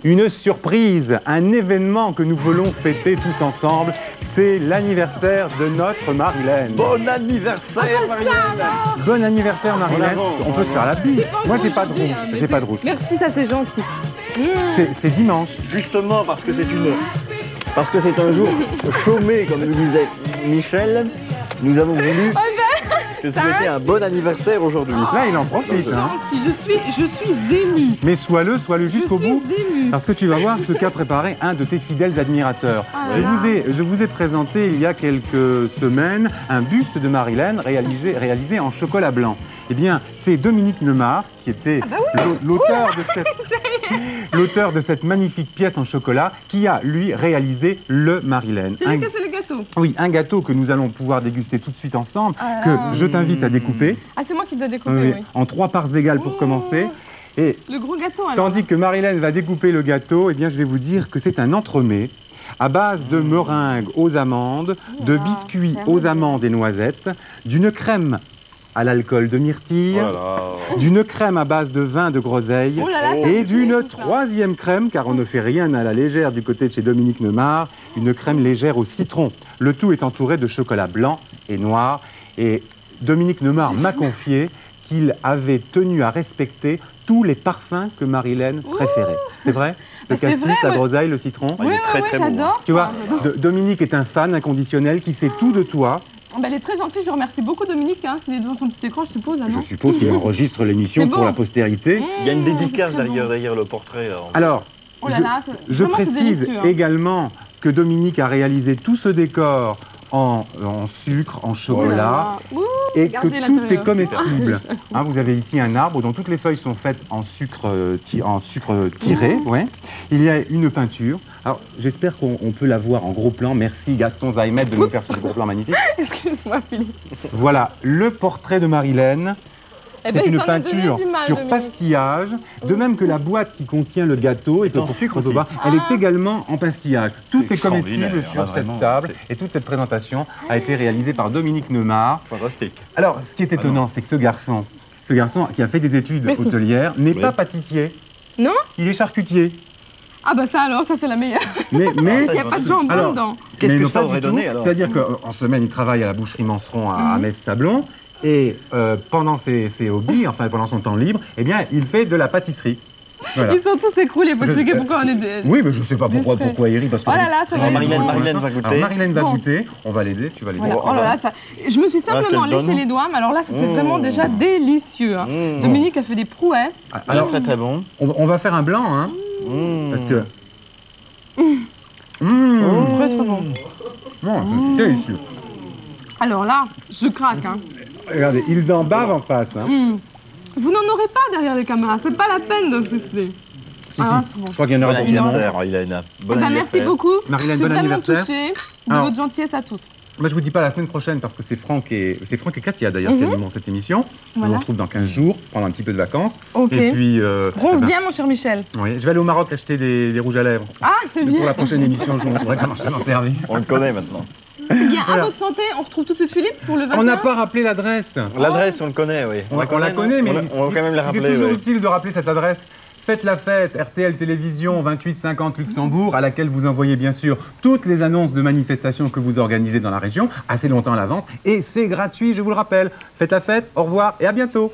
une surprise, un événement que nous voulons fêter tous ensemble. C'est l'anniversaire de notre Marilène. Bon anniversaire, Marilène. Bon anniversaire, Marilène. On peut se faire la bise. Moi, j'ai pas de rouge. J'ai pas de rouge. Merci, ça c'est gentil. C'est dimanche. Justement parce que c'est un jour chômé, comme nous disait Michel, nous avons voulu te souhaiter un bon anniversaire aujourd'hui. Là, il en profite. Hein. Je suis émue. Mais sois-le jusqu'au bout. Émue. Parce que tu vas voir ce qu'a préparé un de tes fidèles admirateurs. Je vous ai présenté il y a quelques semaines un buste de Marilène réalisé en chocolat blanc. Eh bien, c'est Dominique Neumar qui était l'auteur de cette magnifique pièce en chocolat qui a, lui, réalisé le Marilène. C'est lui qui a fait le gâteau. Oui, un gâteau que nous allons pouvoir déguster tout de suite ensemble, que je t'invite à découper. Ah, c'est moi qui dois découper, oui. En 3 parts égales pour commencer. Et le gros gâteau, alors. Tandis que Marilène va découper le gâteau, eh bien, je vais vous dire que c'est un entremets à base de meringues aux amandes, de biscuits aux amandes et noisettes, d'une crème à l'alcool de myrtille, d'une crème à base de vin de groseille et d'une 3e crème, car on ne fait rien à la légère du côté de chez Dominique Neumar, une crème légère au citron. Le tout est entouré de chocolat blanc et noir. Et Dominique Neumar m'a confié qu'il avait tenu à respecter tous les parfums que Marilène préférait. C'est vrai? Le cassis, la groseille, le citron. Oui, j'adore. Tu vois, Dominique est un fan inconditionnel qui sait tout de toi. Elle est très gentille, je remercie beaucoup Dominique, hein. Il est devant son petit écran, je suppose. Je suppose qu'il enregistre l'émission pour la postérité. Il y a une dédicace derrière le portrait. Alors, je précise également que Dominique a réalisé tout ce décor en sucre, en chocolat, et que tout est comestible. Hein, vous avez ici un arbre dont toutes les feuilles sont faites en sucre tiré. Ouais. Il y a une peinture. Alors, j'espère qu'on peut la voir en gros plan. Merci Gaston Zahmet de nous faire ce gros plan magnifique. Excuse-moi, Philippe. Voilà, le portrait de Marilène. C'est une peinture sur pastillage, de même que la boîte qui contient le gâteau et elle est également en pastillage. Tout est comestible sur cette table et toute cette présentation a été réalisée par Dominique Neumar. Fantastique. Alors, ce qui est étonnant, c'est que ce garçon qui a fait des études hôtelières n'est pas pâtissier. Non? Il est charcutier. Ah bah ça alors, ça c'est la meilleure. Mais il n'y a pas de jambon dedans. Qu'est-ce que ça aurait donné alors? C'est-à-dire qu'en semaine, il travaille à la boucherie Manceron à Metz-Sablon. Et pendant ses hobbies, enfin pendant son temps libre, eh bien, il fait de la pâtisserie. Voilà. Ils sont tous écroulés, il faut expliquer pourquoi on est des... Oui, mais je ne sais pas pourquoi il rit, parce que... Oh là là, ça va Marilène va goûter. Alors, Marilène va goûter, on va l'aider, tu vas l'aider. Voilà. Oh là là, ça... Je me suis simplement léché les doigts, mais alors là, c'était vraiment déjà délicieux. Hein. Dominique a fait des prouesses. Alors, très très bon. On va faire un blanc, hein, parce que... Très très bon. C'est délicieux. Alors là, je craque, hein. Regardez, ils en bavent en face. Hein. Vous n'en aurez pas derrière les caméras, c'est pas la peine d'insister. Si, je crois qu'il y en aura bon anniversaire, Marilène. Bon anniversaire. Merci beaucoup. Marilène, bon anniversaire. De votre gentillesse à tous. Moi, je vous dis pas la semaine prochaine parce que c'est Franck et Katia d'ailleurs qui animeront cette émission. On se retrouve dans 15 jours, prendre un petit peu de vacances. Et puis... Bronze bien, mon cher Michel. Oui, je vais aller au Maroc acheter des rouges à lèvres. Ah, c'est bien. Pour la prochaine émission, je vous montrerai comment je m'en servir. On le connaît maintenant. Bien, à votre santé, on retrouve tout de suite Philippe pour le 21. On n'a pas rappelé l'adresse. L'adresse, on le connaît, oui. On la connaît, mais on va quand même la rappeler. Il est toujours utile de rappeler cette adresse. Faites la fête, RTL Télévision, 2850 Luxembourg, à laquelle vous envoyez bien sûr toutes les annonces de manifestations que vous organisez dans la région, assez longtemps à l'avance, et c'est gratuit, je vous le rappelle. Faites la fête, au revoir et à bientôt.